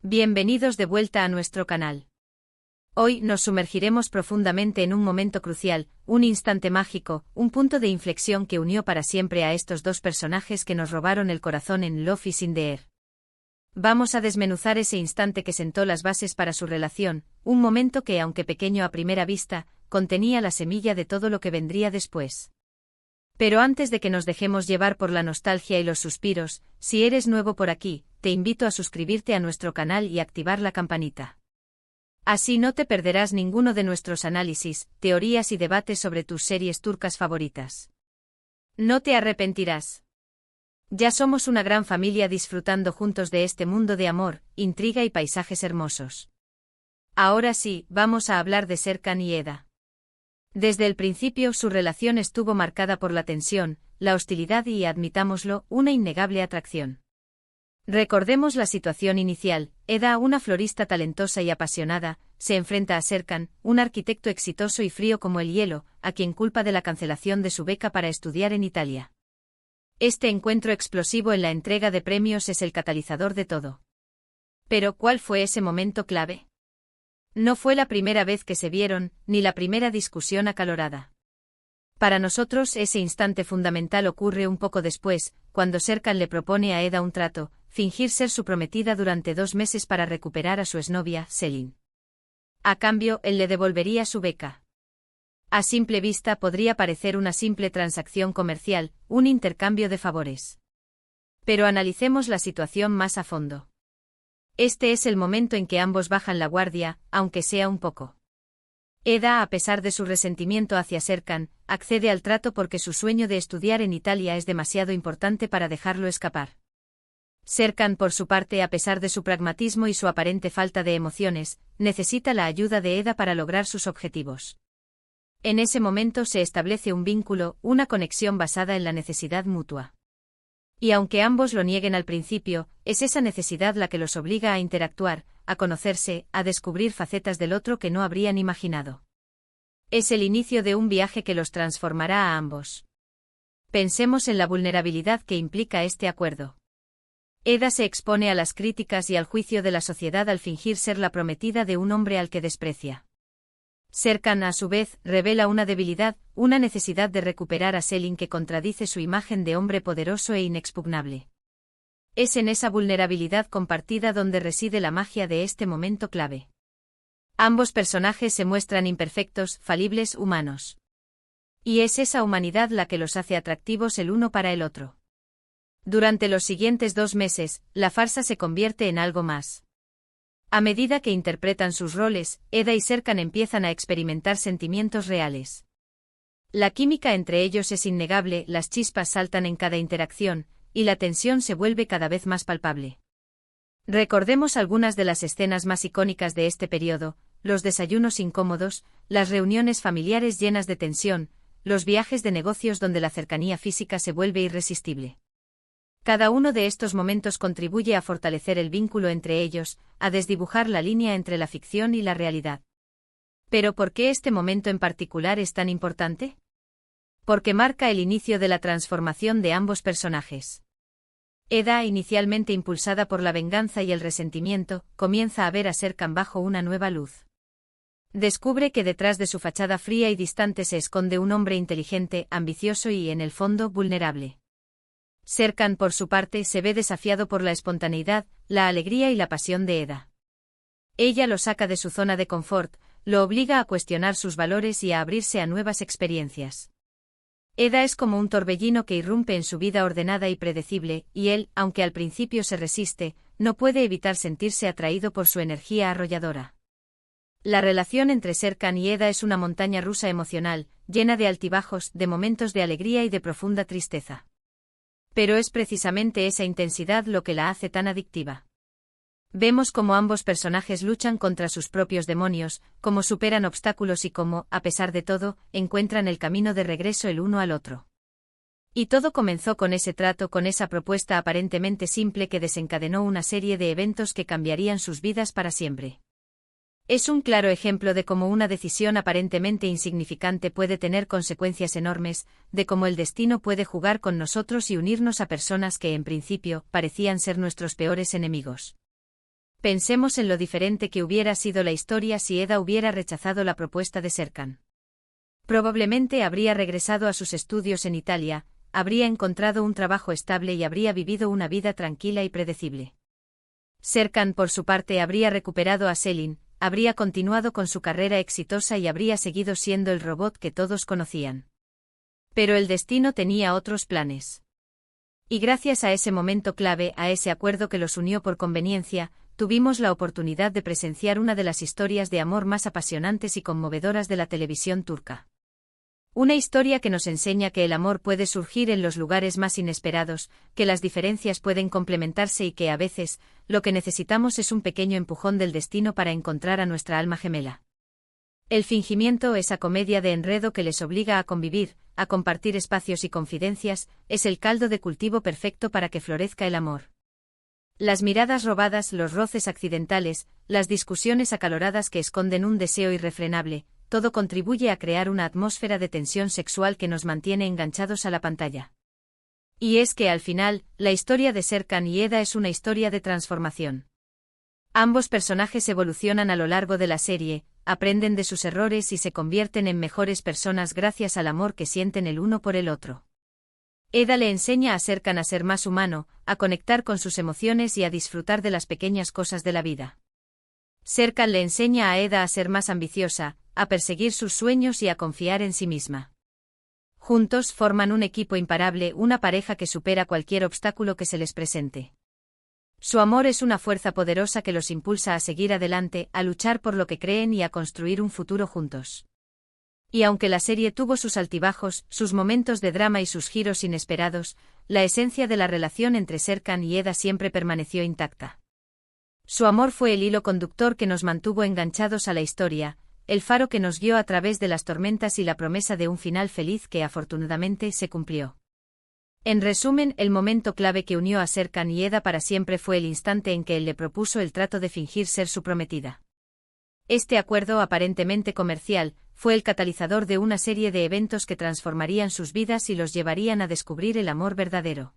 Bienvenidos de vuelta a nuestro canal. Hoy nos sumergiremos profundamente en un momento crucial, un instante mágico, un punto de inflexión que unió para siempre a estos dos personajes que nos robaron el corazón en Love is in the Air. Vamos a desmenuzar ese instante que sentó las bases para su relación, un momento que, aunque pequeño a primera vista, contenía la semilla de todo lo que vendría después. Pero antes de que nos dejemos llevar por la nostalgia y los suspiros, si eres nuevo por aquí, te invito a suscribirte a nuestro canal y activar la campanita. Así no te perderás ninguno de nuestros análisis, teorías y debates sobre tus series turcas favoritas. No te arrepentirás. Ya somos una gran familia disfrutando juntos de este mundo de amor, intriga y paisajes hermosos. Ahora sí, vamos a hablar de Serkan y Eda. Desde el principio su relación estuvo marcada por la tensión, la hostilidad y, admitámoslo, una innegable atracción. Recordemos la situación inicial. Eda, una florista talentosa y apasionada, se enfrenta a Serkan, un arquitecto exitoso y frío como el hielo, a quien culpa de la cancelación de su beca para estudiar en Italia. Este encuentro explosivo en la entrega de premios es el catalizador de todo. Pero ¿cuál fue ese momento clave? No fue la primera vez que se vieron, ni la primera discusión acalorada. Para nosotros ese instante fundamental ocurre un poco después, cuando Serkan le propone a Eda un trato, fingir ser su prometida durante 2 meses para recuperar a su exnovia, Selin. A cambio, él le devolvería su beca. A simple vista podría parecer una simple transacción comercial, un intercambio de favores. Pero analicemos la situación más a fondo. Este es el momento en que ambos bajan la guardia, aunque sea un poco. Eda, a pesar de su resentimiento hacia Serkan, accede al trato porque su sueño de estudiar en Italia es demasiado importante para dejarlo escapar. Serkan, por su parte, a pesar de su pragmatismo y su aparente falta de emociones, necesita la ayuda de Eda para lograr sus objetivos. En ese momento se establece un vínculo, una conexión basada en la necesidad mutua. Y aunque ambos lo nieguen al principio, es esa necesidad la que los obliga a interactuar, a conocerse, a descubrir facetas del otro que no habrían imaginado. Es el inicio de un viaje que los transformará a ambos. Pensemos en la vulnerabilidad que implica este acuerdo. Eda se expone a las críticas y al juicio de la sociedad al fingir ser la prometida de un hombre al que desprecia. Serkan, a su vez, revela una debilidad, una necesidad de recuperar a Selin que contradice su imagen de hombre poderoso e inexpugnable. Es en esa vulnerabilidad compartida donde reside la magia de este momento clave. Ambos personajes se muestran imperfectos, falibles, humanos. Y es esa humanidad la que los hace atractivos el uno para el otro. Durante los siguientes 2 meses, la farsa se convierte en algo más. A medida que interpretan sus roles, Eda y Serkan empiezan a experimentar sentimientos reales. La química entre ellos es innegable, las chispas saltan en cada interacción, y la tensión se vuelve cada vez más palpable. Recordemos algunas de las escenas más icónicas de este periodo: los desayunos incómodos, las reuniones familiares llenas de tensión, los viajes de negocios donde la cercanía física se vuelve irresistible. Cada uno de estos momentos contribuye a fortalecer el vínculo entre ellos, a desdibujar la línea entre la ficción y la realidad. ¿Pero por qué este momento en particular es tan importante? Porque marca el inicio de la transformación de ambos personajes. Eda, inicialmente impulsada por la venganza y el resentimiento, comienza a ver a Serkan bajo una nueva luz. Descubre que detrás de su fachada fría y distante se esconde un hombre inteligente, ambicioso y, en el fondo, vulnerable. Serkan, por su parte, se ve desafiado por la espontaneidad, la alegría y la pasión de Eda. Ella lo saca de su zona de confort, lo obliga a cuestionar sus valores y a abrirse a nuevas experiencias. Eda es como un torbellino que irrumpe en su vida ordenada y predecible, y él, aunque al principio se resiste, no puede evitar sentirse atraído por su energía arrolladora. La relación entre Serkan y Eda es una montaña rusa emocional, llena de altibajos, de momentos de alegría y de profunda tristeza. Pero es precisamente esa intensidad lo que la hace tan adictiva. Vemos cómo ambos personajes luchan contra sus propios demonios, cómo superan obstáculos y cómo, a pesar de todo, encuentran el camino de regreso el uno al otro. Y todo comenzó con ese trato, con esa propuesta aparentemente simple que desencadenó una serie de eventos que cambiarían sus vidas para siempre. Es un claro ejemplo de cómo una decisión aparentemente insignificante puede tener consecuencias enormes, de cómo el destino puede jugar con nosotros y unirnos a personas que en principio parecían ser nuestros peores enemigos. Pensemos en lo diferente que hubiera sido la historia si Eda hubiera rechazado la propuesta de Serkan. Probablemente habría regresado a sus estudios en Italia, habría encontrado un trabajo estable y habría vivido una vida tranquila y predecible. Serkan, por su parte, habría recuperado a Selin, habría continuado con su carrera exitosa y habría seguido siendo el robot que todos conocían. Pero el destino tenía otros planes. Y gracias a ese momento clave, a ese acuerdo que los unió por conveniencia, tuvimos la oportunidad de presenciar una de las historias de amor más apasionantes y conmovedoras de la televisión turca. Una historia que nos enseña que el amor puede surgir en los lugares más inesperados, que las diferencias pueden complementarse y que a veces, lo que necesitamos es un pequeño empujón del destino para encontrar a nuestra alma gemela. El fingimiento, esa comedia de enredo que les obliga a convivir, a compartir espacios y confidencias, es el caldo de cultivo perfecto para que florezca el amor. Las miradas robadas, los roces accidentales, las discusiones acaloradas que esconden un deseo irrefrenable, todo contribuye a crear una atmósfera de tensión sexual que nos mantiene enganchados a la pantalla. Y es que al final, la historia de Serkan y Eda es una historia de transformación. Ambos personajes evolucionan a lo largo de la serie, aprenden de sus errores y se convierten en mejores personas gracias al amor que sienten el uno por el otro. Eda le enseña a Serkan a ser más humano, a conectar con sus emociones y a disfrutar de las pequeñas cosas de la vida. Serkan le enseña a Eda a ser más ambiciosa, a perseguir sus sueños y a confiar en sí misma. Juntos forman un equipo imparable, una pareja que supera cualquier obstáculo que se les presente. Su amor es una fuerza poderosa que los impulsa a seguir adelante, a luchar por lo que creen y a construir un futuro juntos. Y aunque la serie tuvo sus altibajos, sus momentos de drama y sus giros inesperados, la esencia de la relación entre Serkan y Eda siempre permaneció intacta. Su amor fue el hilo conductor que nos mantuvo enganchados a la historia, el faro que nos guió a través de las tormentas y la promesa de un final feliz que afortunadamente se cumplió. En resumen, el momento clave que unió a Serkan y Eda para siempre fue el instante en que él le propuso el trato de fingir ser su prometida. Este acuerdo aparentemente comercial fue el catalizador de una serie de eventos que transformarían sus vidas y los llevarían a descubrir el amor verdadero.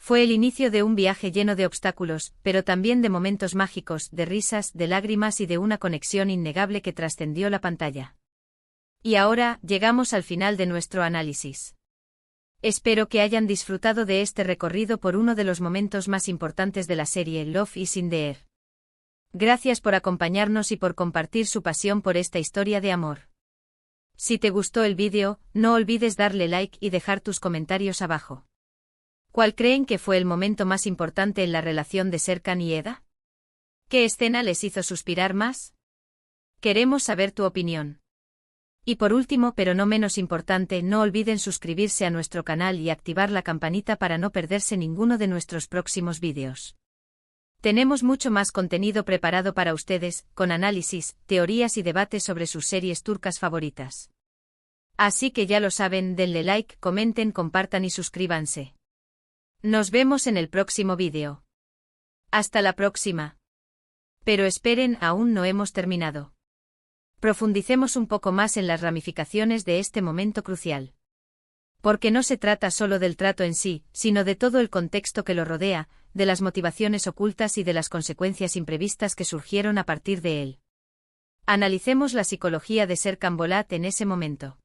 Fue el inicio de un viaje lleno de obstáculos, pero también de momentos mágicos, de risas, de lágrimas y de una conexión innegable que trascendió la pantalla. Y ahora, llegamos al final de nuestro análisis. Espero que hayan disfrutado de este recorrido por uno de los momentos más importantes de la serie, Love is in the Air. Gracias por acompañarnos y por compartir su pasión por esta historia de amor. Si te gustó el vídeo, no olvides darle like y dejar tus comentarios abajo. ¿Cuál creen que fue el momento más importante en la relación de Serkan y Eda? ¿Qué escena les hizo suspirar más? Queremos saber tu opinión. Y por último, pero no menos importante, no olviden suscribirse a nuestro canal y activar la campanita para no perderse ninguno de nuestros próximos vídeos. Tenemos mucho más contenido preparado para ustedes, con análisis, teorías y debates sobre sus series turcas favoritas. Así que ya lo saben, denle like, comenten, compartan y suscríbanse. Nos vemos en el próximo vídeo. Hasta la próxima. Pero esperen, aún no hemos terminado. Profundicemos un poco más en las ramificaciones de este momento crucial. Porque no se trata solo del trato en sí, sino de todo el contexto que lo rodea, de las motivaciones ocultas y de las consecuencias imprevistas que surgieron a partir de él. Analicemos la psicología de Serkan Bolat en ese momento.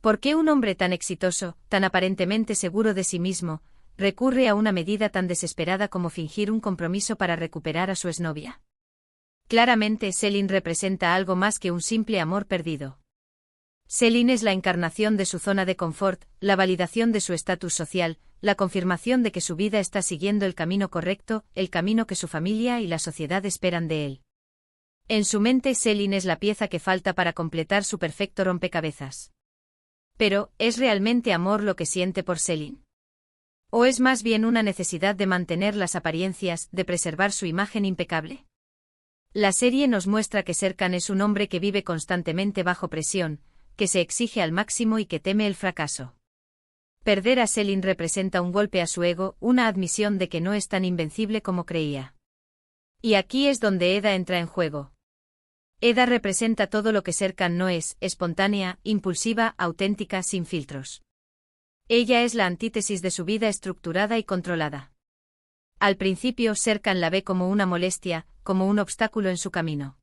¿Por qué un hombre tan exitoso, tan aparentemente seguro de sí mismo, recurre a una medida tan desesperada como fingir un compromiso para recuperar a su exnovia? Claramente, Selin representa algo más que un simple amor perdido. Selin es la encarnación de su zona de confort, la validación de su estatus social, la confirmación de que su vida está siguiendo el camino correcto, el camino que su familia y la sociedad esperan de él. En su mente, Selin es la pieza que falta para completar su perfecto rompecabezas. Pero, ¿es realmente amor lo que siente por Selin? ¿O es más bien una necesidad de mantener las apariencias, de preservar su imagen impecable? La serie nos muestra que Serkan es un hombre que vive constantemente bajo presión, que se exige al máximo y que teme el fracaso. Perder a Selin representa un golpe a su ego, una admisión de que no es tan invencible como creía. Y aquí es donde Eda entra en juego. Eda representa todo lo que Serkan no es, espontánea, impulsiva, auténtica, sin filtros. Ella es la antítesis de su vida estructurada y controlada. Al principio Serkan la ve como una molestia, como un obstáculo en su camino.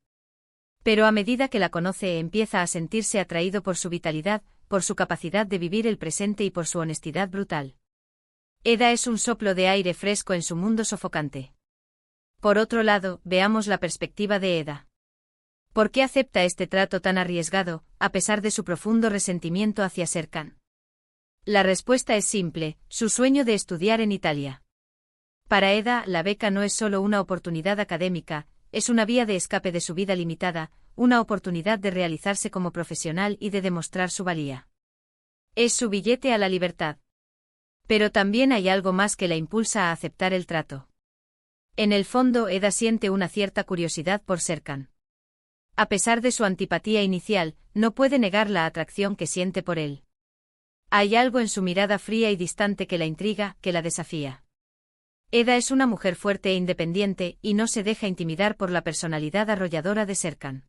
Pero a medida que la conoce empieza a sentirse atraído por su vitalidad, por su capacidad de vivir el presente y por su honestidad brutal. Eda es un soplo de aire fresco en su mundo sofocante. Por otro lado, veamos la perspectiva de Eda. ¿Por qué acepta este trato tan arriesgado, a pesar de su profundo resentimiento hacia Serkan? La respuesta es simple: su sueño de estudiar en Italia. Para Eda, la beca no es solo una oportunidad académica, es una vía de escape de su vida limitada, una oportunidad de realizarse como profesional y de demostrar su valía. Es su billete a la libertad. Pero también hay algo más que la impulsa a aceptar el trato. En el fondo, Eda siente una cierta curiosidad por Serkan. A pesar de su antipatía inicial, no puede negar la atracción que siente por él. Hay algo en su mirada fría y distante que la intriga, que la desafía. Eda es una mujer fuerte e independiente, y no se deja intimidar por la personalidad arrolladora de Serkan.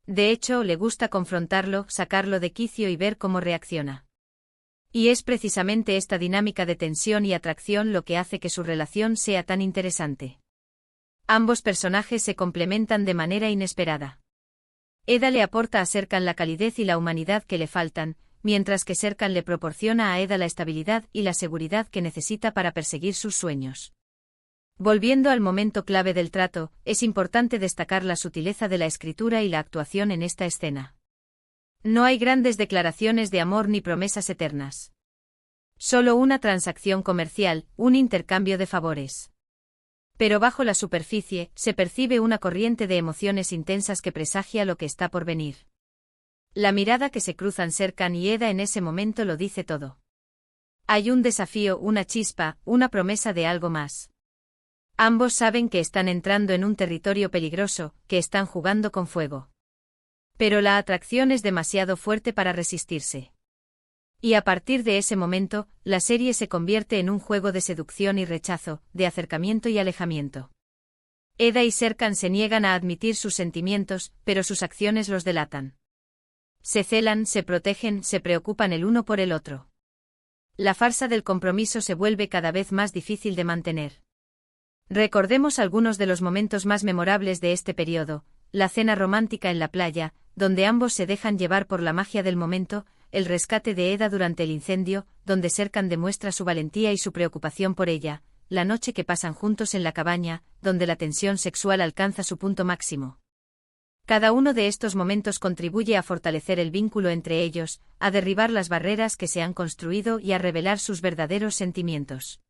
De hecho, le gusta confrontarlo, sacarlo de quicio y ver cómo reacciona. Y es precisamente esta dinámica de tensión y atracción lo que hace que su relación sea tan interesante. Ambos personajes se complementan de manera inesperada. Eda le aporta a Serkan la calidez y la humanidad que le faltan, mientras que Serkan le proporciona a Eda la estabilidad y la seguridad que necesita para perseguir sus sueños. Volviendo al momento clave del trato, es importante destacar la sutileza de la escritura y la actuación en esta escena. No hay grandes declaraciones de amor ni promesas eternas. Solo una transacción comercial, un intercambio de favores. Pero bajo la superficie, se percibe una corriente de emociones intensas que presagia lo que está por venir. La mirada que se cruzan Serkan y Eda en ese momento lo dice todo. Hay un desafío, una chispa, una promesa de algo más. Ambos saben que están entrando en un territorio peligroso, que están jugando con fuego. Pero la atracción es demasiado fuerte para resistirse. Y a partir de ese momento, la serie se convierte en un juego de seducción y rechazo, de acercamiento y alejamiento. Eda y Serkan se niegan a admitir sus sentimientos, pero sus acciones los delatan. Se celan, se protegen, se preocupan el uno por el otro. La farsa del compromiso se vuelve cada vez más difícil de mantener. Recordemos algunos de los momentos más memorables de este periodo: la cena romántica en la playa, donde ambos se dejan llevar por la magia del momento, el rescate de Eda durante el incendio, donde Serkan demuestra su valentía y su preocupación por ella, la noche que pasan juntos en la cabaña, donde la tensión sexual alcanza su punto máximo. Cada uno de estos momentos contribuye a fortalecer el vínculo entre ellos, a derribar las barreras que se han construido y a revelar sus verdaderos sentimientos.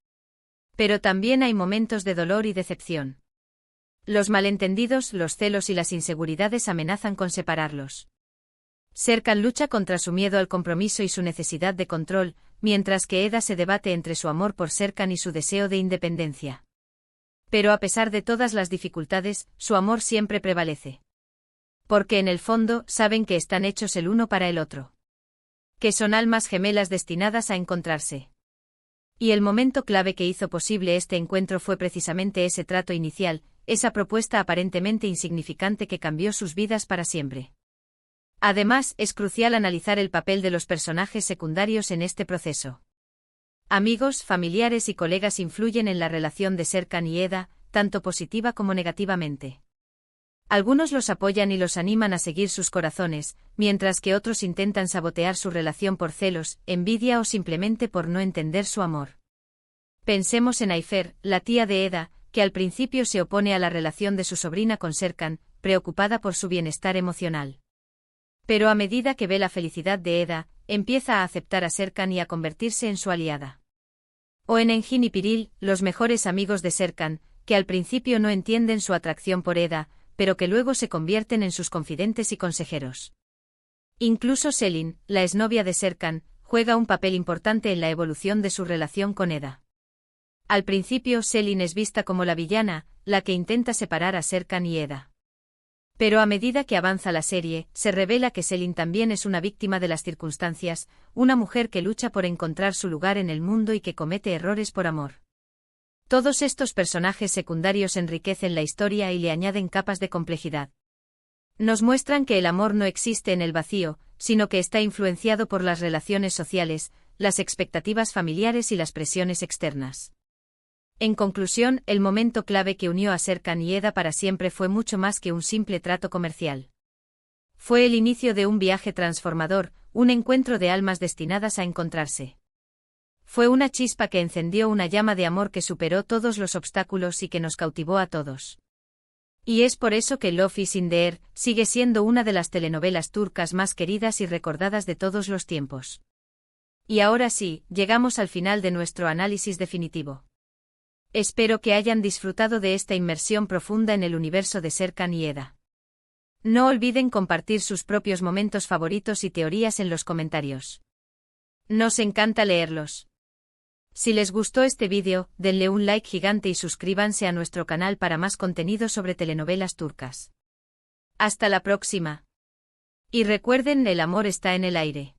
Pero también hay momentos de dolor y decepción. Los malentendidos, los celos y las inseguridades amenazan con separarlos. Serkan lucha contra su miedo al compromiso y su necesidad de control, mientras que Eda se debate entre su amor por Serkan y su deseo de independencia. Pero a pesar de todas las dificultades, su amor siempre prevalece. Porque en el fondo saben que están hechos el uno para el otro. Que son almas gemelas destinadas a encontrarse. Y el momento clave que hizo posible este encuentro fue precisamente ese trato inicial, esa propuesta aparentemente insignificante que cambió sus vidas para siempre. Además, es crucial analizar el papel de los personajes secundarios en este proceso. Amigos, familiares y colegas influyen en la relación de Serkan y Eda, tanto positiva como negativamente. Algunos los apoyan y los animan a seguir sus corazones, mientras que otros intentan sabotear su relación por celos, envidia o simplemente por no entender su amor. Pensemos en Ayfer, la tía de Eda, que al principio se opone a la relación de su sobrina con Serkan, preocupada por su bienestar emocional. Pero a medida que ve la felicidad de Eda, empieza a aceptar a Serkan y a convertirse en su aliada. O en Engin y Piril, los mejores amigos de Serkan, que al principio no entienden su atracción por Eda, pero que luego se convierten en sus confidentes y consejeros. Incluso Selin, la exnovia de Serkan, juega un papel importante en la evolución de su relación con Eda. Al principio Selin es vista como la villana, la que intenta separar a Serkan y Eda. Pero a medida que avanza la serie, se revela que Selin también es una víctima de las circunstancias, una mujer que lucha por encontrar su lugar en el mundo y que comete errores por amor. Todos estos personajes secundarios enriquecen la historia y le añaden capas de complejidad. Nos muestran que el amor no existe en el vacío, sino que está influenciado por las relaciones sociales, las expectativas familiares y las presiones externas. En conclusión, el momento clave que unió a Serkan y Eda para siempre fue mucho más que un simple trato comercial. Fue el inicio de un viaje transformador, un encuentro de almas destinadas a encontrarse. Fue una chispa que encendió una llama de amor que superó todos los obstáculos y que nos cautivó a todos. Y es por eso que Love is in the Air sigue siendo una de las telenovelas turcas más queridas y recordadas de todos los tiempos. Y ahora sí, llegamos al final de nuestro análisis definitivo. Espero que hayan disfrutado de esta inmersión profunda en el universo de Serkan y Eda. No olviden compartir sus propios momentos favoritos y teorías en los comentarios. Nos encanta leerlos. Si les gustó este vídeo, denle un like gigante y suscríbanse a nuestro canal para más contenido sobre telenovelas turcas. Hasta la próxima. Y recuerden, el amor está en el aire.